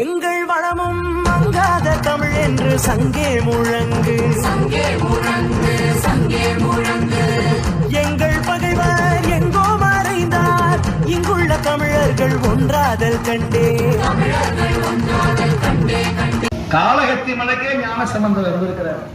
எங்கள் வளமும் மங்காத தமிழ் என்று சங்கே முழங்கு, சங்கே முழங்கு, சங்கே முழங்கு. எங்கள் பகைவர் எங்கோ மறைந்தார், இங்குள்ள தமிழர்கள் ஒன்றாதல் கண்டே, தமிழர்கள் ஒன்றாதல் கண்டே கண்டே. காளகத்தி மலைக்கே ஞான சம்பந்தர் இருந்திருக்கிறார்.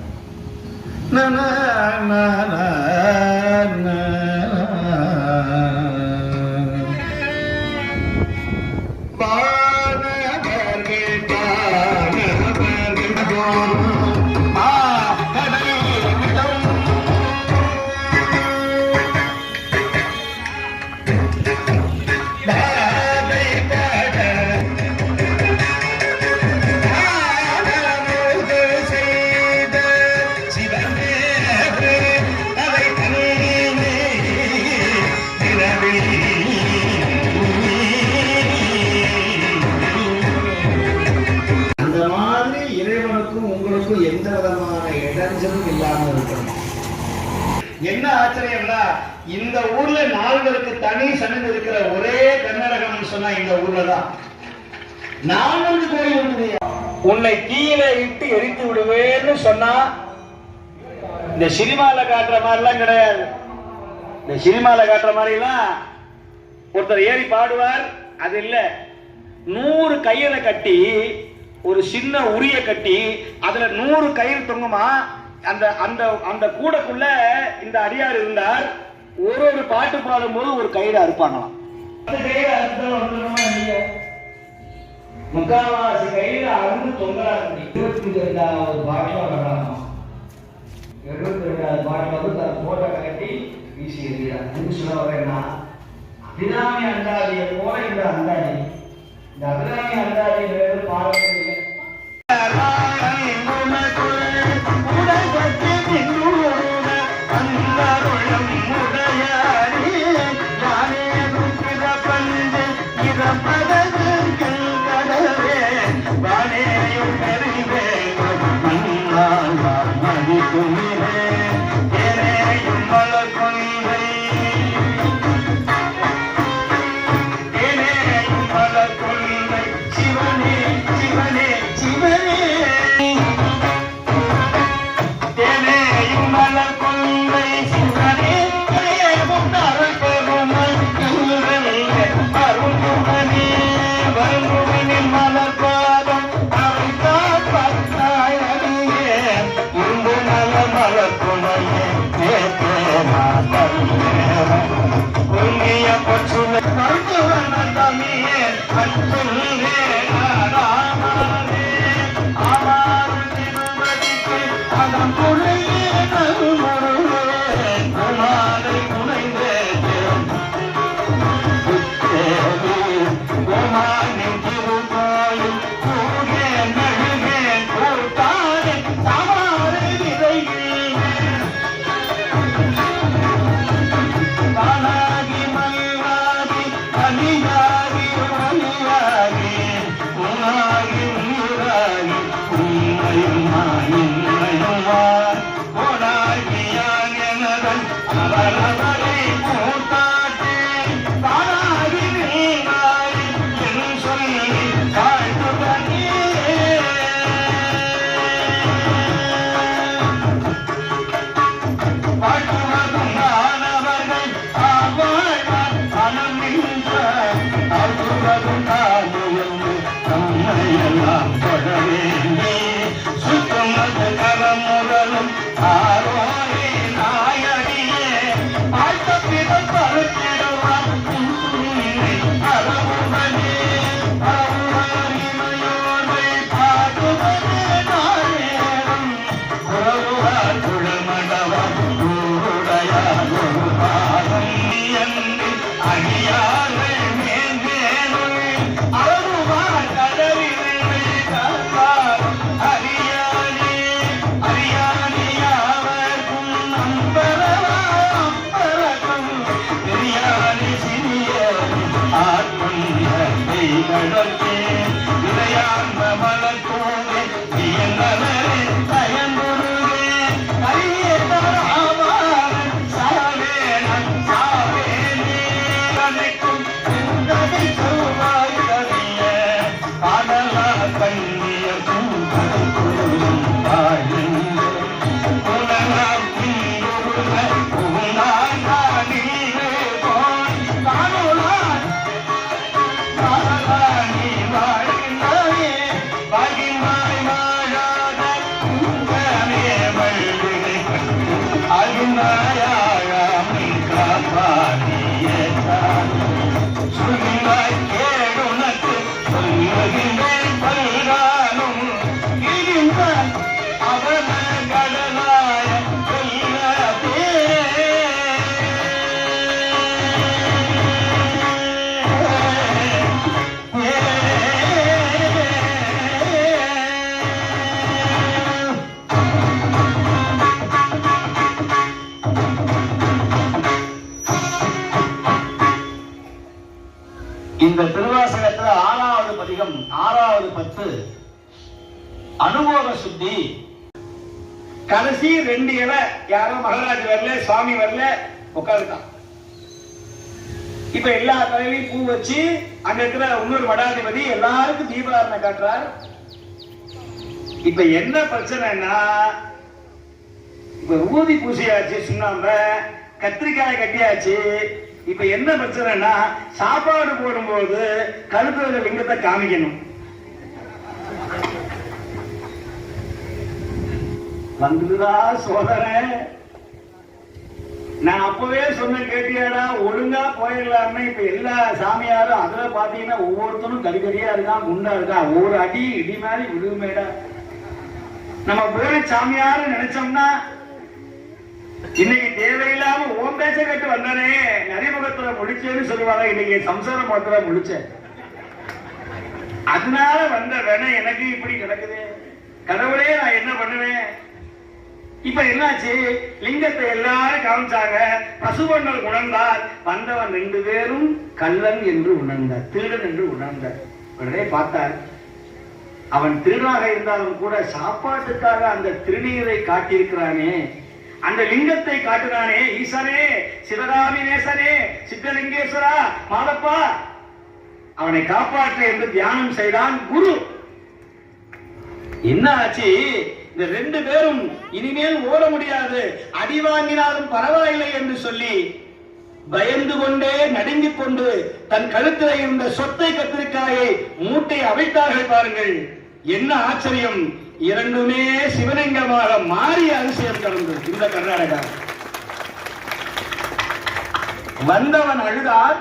எந்த விதமான இடைஞ்சலும் இல்லாமல் இருக்கணும். என்ன ஆச்சரியம்னா, இந்த ஊர்ல நால்வருக்கு தனி சன்னதி இருக்கிற ஒரே கர்நாடகம் சொன்னா இந்த ஊர்ல தான். 4 கோயில் உன்னை தீயில இட்டு எரித்து விடுவேன்னு சொன்னா, இந்த சினிமால காட்டுற மாதிரிலாம் கிடையாது. இந்த சினிமால காட்டுற மாதிரி எல்லாம் ஒருத்தர் ஏறி பாடுவார், அது இல்ல. 100 கயிறை கட்டி, ஒரு சின்ன உரிய கட்டி, அதுல 100 கயிறு தொங்குமா. அந்த அந்த அந்த கூடக்குள்ள இந்த அடியார் இருந்தார். ஒரு பாட்டு பாடும் போது ஒரு கயிறு அறுப்பாங்களாம். அந்த கயிறு முக்கால்வாசி கயிறு அறுந்து தொங்கலாம். 22வது பாட்டு 22வது பாட்டு வந்து தன் போட்டோ கட்டி வீசி எறிகிறார். சொல்ல வரேன்னா, அபிராமி அந்தாதியை போல இந்த அந்தாதி, இந்த அபிராமி அந்தாதி பாட வேண்டிய Adala இந்த திருவாசகத்துல 6வது பதிகம் 6வது பத்து அனுபவ சுத்தி. கடைசி 2 இலை யாரும் மகராஜ் வரல, சுவாமி வரல, உட்காந்துட்டான். இப்ப எல்லா தலையிலையும் பூ வச்சு அங்க இருக்கிற இன்னொரு மடாதிபதி எல்லாருக்கும் தீபாரணை காட்டுறார். இப்ப என்ன பிரச்சனைன்னா, இப்ப ஊதி பூசியாச்சு, சுண்ணாம்ப கத்திரிக்காய் கட்டியாச்சு. இப்ப என்ன பிரச்சனைனா, சாப்பாடு போடும்போது கழுத்துல லிங்கத்தை காமிக்கணும். வந்துதா சோதனை. நான் அப்பவே சொன்ன கேட்டியாடா, ஒழுங்கா போயிடலாம்னு. இப்ப எல்லா சாமியாரும் அதுல பாத்தீங்கன்னா ஒவ்வொருத்தரும் கடிகடியா இருக்கான், குண்டா இருக்கான். ஒரு அடி இடி மாதிரி விடுமேடா. நம்ம போய் சாமியாரு நினைச்சோம்னா, இன்னைக்கு தேவையில்லாம ஓம் பேச்ச கட்டு வந்தானே, நரிமுகத்துல முடிச்சேன்னு சொல்லுவாங்க. இன்னைக்கு சம்சார முகத்துல முடிச்சேன். அதனால வந்த வேணா எனக்கு இப்படி கிடக்குது. கடவுளே, நான் என்ன பண்ணுவேன்? இப்ப என்னாச்சு, லிங்கத்தை எல்லாரும் காமிச்சாங்க. பசுவண்ணல் உணர்ந்தார். வந்தவன் 2 பேரும் கள்ளன் என்று உணர்ந்தார், திருடன் என்று உணர்ந்தார். உடனே பார்த்தார், அவன் திருடாக இருந்தாலும் கூட சாப்பாட்டுக்காக அந்த திருநீரை காட்டியிருக்கிறானே, அந்த லிங்கத்தை காட்டுறானே, ஈசனே, சிவகாமி நேசனே, சித்தலிங்கேஸ்வரா, மாதப்பா, அவனை காப்பாற்ற என்று தியானம் செய்தான் குரு. என்ன ஆச்சு, இந்த 2 பேரும் இனிமேல் ஓட முடியாது, அடி வாங்கினாலும் பரவாயில்லை என்று சொல்லி பயந்து கொண்டே நடுங்கிக் கொண்டு தன் கழுத்தில் இருந்த சொத்தை கத்திரிக்காயை மூட்டை அவைத்தார்கள். பாருங்கள், என்ன ஆச்சரியம்! 2மே சிவலிங்கமாக மாறிய அதிசயம் கடந்தது இந்த கர்நாடகா. வந்தவன் அழுதார்,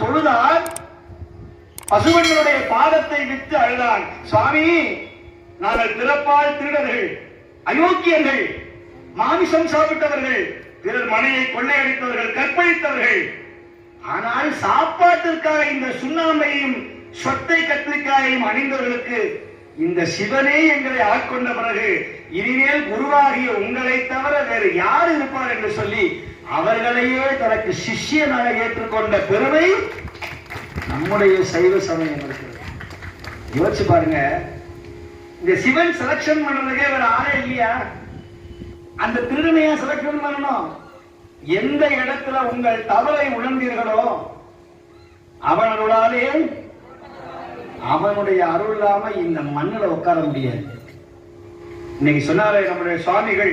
தொழுதார், பசுவனுடைய பாதத்தை விட்டு அழுதான். சுவாமி, நாங்கள் பிறப்பால் திருடர்கள், அயோக்கியர்கள், மாமிசம் சாப்பிட்டவர்கள், பிறர் மனையை கொள்ளையடித்தவர்கள், கற்பழித்தவர்கள். ஆனால் சாப்பாட்டிற்காக இந்த சுண்ணாம்பையும் சொத்தை கத்திரிக்காயையும் அணிந்தவர்களுக்கு இந்த சிவனே எங்களை ஆட்கொண்ட பிறகு இனிமேல் குருவாகிய உங்களை தவிர வேறு யார் இருப்பார் என்று சொல்லி அவர்களையே தனக்கு சிஷ்யனாக ஏற்றுக்கொண்ட பெருமை நம்முடைய சைவ சமயம் இருக்கிறது. யோசிச்சு பாருங்க, இந்த சிவன் செலக்ஷன் பண்றதுக்கே வேற ஆளே இல்லையா? அந்த திருடனையா செலக்ஷன் பண்ணணும்? எந்த இடத்துல உங்கள் தவறை உணர்ந்தீர்களோ அவர்களாலே அவனுடைய அருள் இல்லாம இந்த மண்ணில் உட்கார முடியாது. இன்னைக்கு சொன்னாரே நம்முடைய சுவாமிகள்,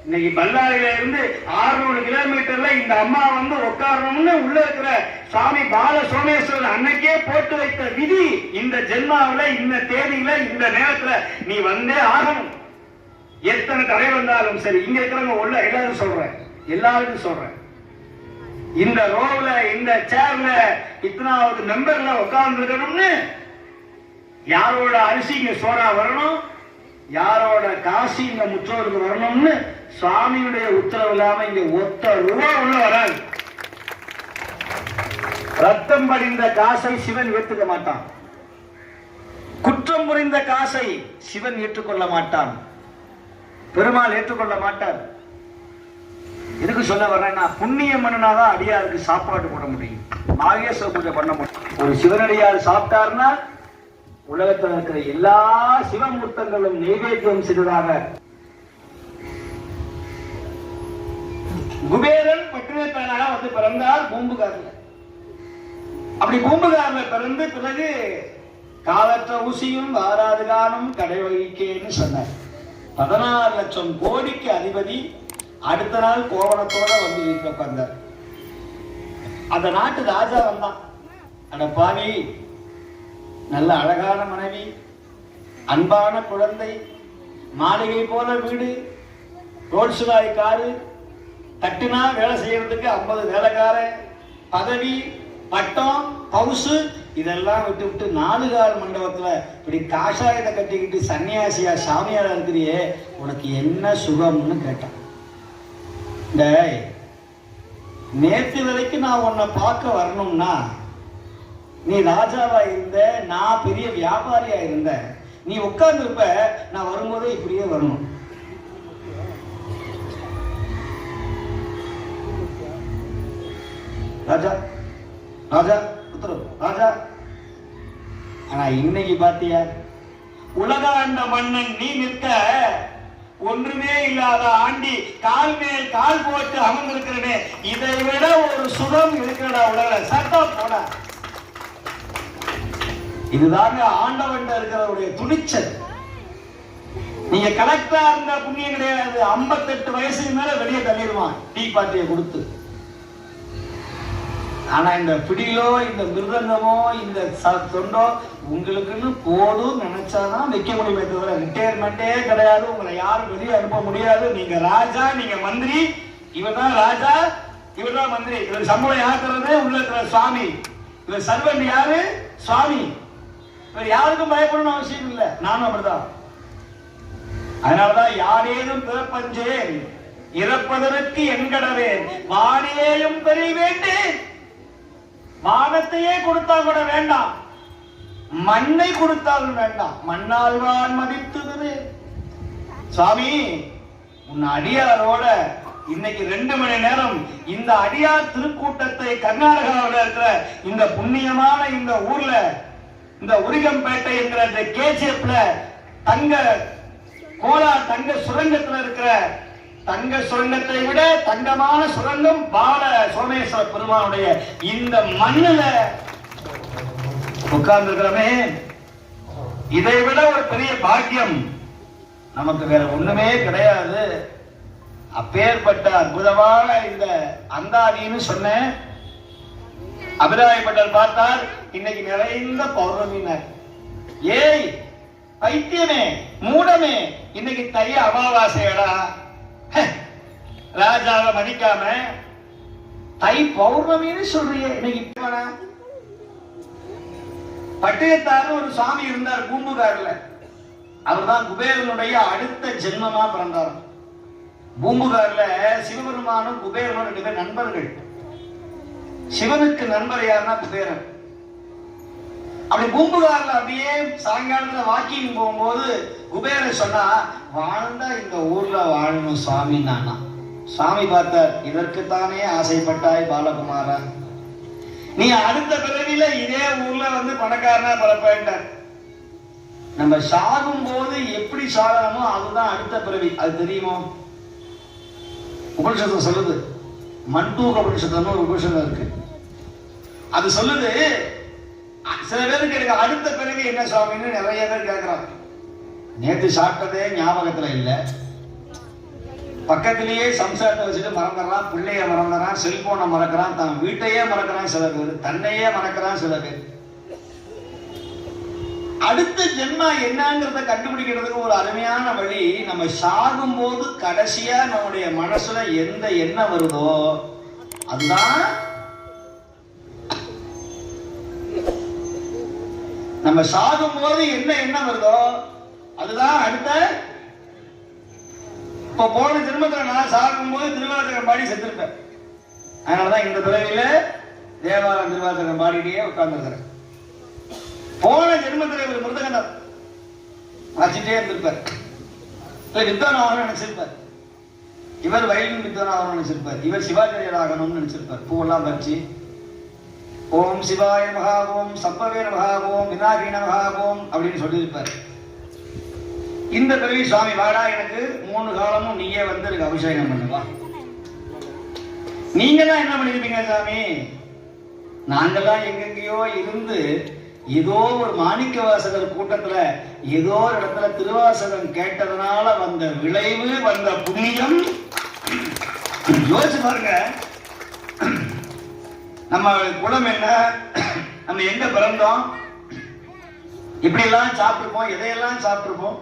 இன்னைக்கு பல்லாரியில இருந்து 600 கிலோமீட்டர்ல இந்த அம்மா வந்து உட்காரணும்னு உள்ள இருக்கிற சுவாமி பால சோமேஸ்வரன் அன்னைக்கே போட்டு வைத்த விதி. இந்த ஜென்மாவில, இந்த தேதியில, இந்த நேரத்துல நீ வந்தே ஆகணும். எத்தனை தடை வந்தாலும் சரி. இங்க இருக்கிறவங்க உள்ள எல்லாரும் சொல்றேன், எல்லாருக்கும் சொல்றேன், இந்த ரோவ்ல, இந்த சேர்ல, இத்தனாவது மெம்பர்ல உட்கார்ந்து இருக்கணும்னு, யாரோட அரிசி இங்க சோறா வரணும், யாரோட காசு இங்க முற்றோருக்கு வரணும்னு சுவாமியுடைய உத்தரவு இல்லாம இங்க ஒத்த ரூபா உள்ள வராது. ரத்தம் படிந்த காசை சிவன் ஏற்றுக்க மாட்டான். குற்றம் புரிந்த காசை சிவன் ஏற்றுக்கொள்ள மாட்டான். பெருமாள் ஏற்றுக்கொள்ள மாட்டார். எதுக்கு சொல்ல வர்றேன்னா, புண்ணியம் பண்ணனாதான் அடியாருக்கு சாப்பாடு போட முடியும், நாகேஸ்வர பூஜை பண்ண முடியும். ஒரு சிவனடியார் சாப்பிட்டார்னா உலகத்தில் இருக்கிற எல்லா சிவமூர்த்தங்களும் நைவேத்தியம் செய்ததாக. குபேரன் பட்டினத்தானாக வந்து பிறந்தார் பூம்புகார்ல. அப்படி பூம்புகார்ல பிறந்து பிறகு காலற்ற ஊசியும் வாராது காணும் கடை வகிக்கேன்னு சொன்னார். 16 லட்சம் கோடிக்கு அதிபதி அடுத்த நாள் கோவணத்தோட வந்து வீட்டில் உட்கார்ந்தார். அந்த நாட்டு ராஜா வந்தான். அட பாவி, நல்ல அழகான மனைவி, அன்பான குழந்தை, மாளிகை போல வீடு, ரோல்ஸ் ராய் காரு, தட்டுனா வேலை செய்யறதுக்கு 50 வேலைக்காரன், பதவி, பட்டம், பவுசு, இதெல்லாம் விட்டு விட்டு 4 கால் மண்டபத்துல இப்படி காஷாயத்தை கட்டிக்கிட்டு சன்னியாசியா சாமியாரா இருக்கிறியே, உனக்கு என்ன சுகம்னு கேட்டான். நேற்று வரைக்கும் நான் உன்னை பார்க்க வரணும்னா நீ ராஜாவா இருந்த, நான் பெரிய வியாபாரியா இருந்த, நீ உட்கார்ந்து இருப்ப, நான் வரும்போதே இப்படியே வரணும். ராஜா ராஜா கொடுத்துரும் ராஜா. ஆனா இன்னைக்கு பாத்தியா, உலகாண்ட மன்னன் நீ நிற்க ஒன்றுமே இல்லாத ஆண்டி கால் மேல் கால் போட்டு அமர்ந்திருக்கிறனே, இதை விட ஒரு சுகம் இருக்கிறடா உலக சட்டம் போட. இதுதாங்க ஆண்டவன் இருக்கிறவருடைய துணிச்சல். நீங்க கலெக்டரா இருந்த புண்ணியம் கிடையாது. 58 வயசுக்கு மேல வெளியே தள்ளிடுவான் டீ பார்ட்டியை கொடுத்து. ஆனா இந்த பிடிலோ இந்த மிருதங்கமோ இந்த தொண்டோ உங்களுக்குன்னு போதும் நினைச்சாதான் வைக்க முடியுமே தவிர ரிட்டையர்மெண்டே கிடையாது. உங்களை யாரும் வெளியே அனுப்ப முடியாது. நீங்க ராஜா, நீங்க மந்திரி. இவர் தான் ராஜா, இவர் தான் மந்திரி. இவர் சம்பளம் யாருக்கிறதே உள்ள இருக்கிற சுவாமி. இவர் சர்வெண்ட் யாரு? சுவாமி. இவர் யாருக்கும் பயப்படணும் அவசியம் இல்லை. நானும் அப்படிதான். அதனாலதான் யாரேனும் பிறப்பஞ்சேன் இறப்பதற்கு என்கடவேன் வானேயும் பெரிய வேண்டேன். வானத்தையே கொடுத்தா கூட வேண்டாம், மண்ணை கொடுத்தாலும் வேண்டாம், மண்ணாழ்வான் மதித்துது. சுவாமி உன் அடியாரோட இன்னைக்கு 2 மணி நேரம் இந்த அடியார் திருக்கூட்டத்தை கர்நாடகாவில் இருக்கிற இந்த புண்ணியமான இந்த ஊர்ல, இந்த உரிகம்பேட்டை என்கிற இந்த கேஜிஎப்ல தங்க கோலா தங்க சுரங்கத்தில் இருக்கிற தங்க சுரங்கத்தை விட தங்கமான சுரங்கம் பால சோமேஸ்வர பெருமானுடைய இந்த மண்ணில உட்கார்ந்து இருக்கிறமே, இதை விட ஒரு பெரிய பாக்கியம் நமக்கு வேற ஒண்ணுமே கிடையாது. அப்பேற்பட்ட அற்புதமான இந்த அந்தாதின்னு சொன்ன அபிராயப்பட்டர் பார்த்தார். இன்னைக்கு நிறைந்த பௌர்ணமினார். ஏய் பைத்தியமே, மூடமே, இன்னைக்கு தை அமாவாசையடா, ராஜாவை மதிக்காம தை பௌர்ணமின்னு சொல்றியே. இன்னைக்கு பட்டயத்தாரு ஒரு சுவாமி இருந்தார் பூம்புகார்ல. அவர் தான் குபேரனுடைய அடுத்த ஜென்மமா பிறந்தார். பூம்புகார்ல சிவபெருமானும் குபேரனும் 2 பேர் நண்பர்கள். சிவனுக்கு நண்பர் யாருன்னா குபேரன். அப்படி பூம்புகார்ல அப்படியே சாயங்காலத்துல வாக்கிங் போகும்போது குபேரன் சொன்னா, வாழ்ந்தா இந்த ஊர்ல வாழணும் சுவாமி. நானா சுவாமி பார்த்தார், இதற்குத்தானே ஆசைப்பட்டாய் பாலகுமாரா, நீ அடுத்த பிறவில இதே ஊர்ல வந்து பணக்காரனா பரப்பேன்ட்டார். நம்ம சாகும் போது எப்படி சாகணுமோ அதுதான் அடுத்த பிறவி. அது தெரியுமோ? உபனிஷத்து சொல்லுது. மண்டூக உபனிஷத்துன்னு ஒரு உபனிஷத்து இருக்கு. அது சொல்லுது, சில பேருக்கு எனக்கு அடுத்த பிறவி என்ன சுவாமின்னு நிறைய பேர் கேட்கிறாங்க. நேற்று சாப்பிட்டதே ஞாபகத்துல இல்ல, பக்கத்திலேயே சம்சாரத்தை வச்சுட்டு மறந்துடுறான், பிள்ளைய மறந்துறான், செல்போனை மறக்கிறான், தன் வீட்டையே மறக்கிறான் சில பேர், தன்னையே மறக்கிறான் சில பேர். அடுத்த ஜென்மா என்னங்கிறத கண்டுபிடிக்கிறதுக்கு ஒரு அருமையான வழி, நம்ம சாகும் போது கடைசியா நம்முடைய மனசுல எந்த எண்ணம் வருதோ அதுதான் நம்ம சாகும் போது என்ன எண்ணம் வருதோ அதுதான் அடுத்த. இப்ப போன ஜென்மத்துல நான் சாகும் போது திருவாசகம் பாடி செத்துருப்பேன். அதனாலதான் இந்த பிறவியில தேவாரம் திருவாசகம் பாடிட்டே உட்கார்ந்துருக்கிறேன். போன ஜென்மத்தில் இவர் மிருதகண்டர் வாசிட்டே இருந்திருப்பார், இல்ல வித்வான் ஆகணும்னு நினைச்சிருப்பார். இவர் வயலின் வித்வான் ஆகணும்னு நினைச்சிருப்பார். இவர் சிவாச்சாரியர் ஆகணும்னு நினைச்சிருப்பார். பூவெல்லாம் பறிச்சு ஓம் சிவாய மகா ஓம் சம்பவே மகா ஓம் விநாயகி நமஹ ஓம் அப்படின்னு சொல்லியிருப்பார். இந்த பிறவி சுவாமி வாடா, எனக்கு 3 காலமும் நீயே வந்து எனக்கு அபிஷேகம் பண்ணுவா. நீங்க தான் என்ன பண்ணிருப்பீங்க சாமி? நாங்கெல்லாம் எங்கெங்கயோ இருந்து ஏதோ ஒரு மாணிக்க வாசகர் கூட்டத்துல ஏதோ ஒரு இடத்துல திருவாசகம் கேட்டதுனால வந்த விளைவு, வந்த புண்ணியம். யோசிச்சு பாருங்க, நம்ம குலம் என்ன, நம்ம எங்க பிறந்தோம், இப்படி எல்லாம் சாப்பிட்டுருப்போம், எதையெல்லாம் சாப்பிட்டுருப்போம்.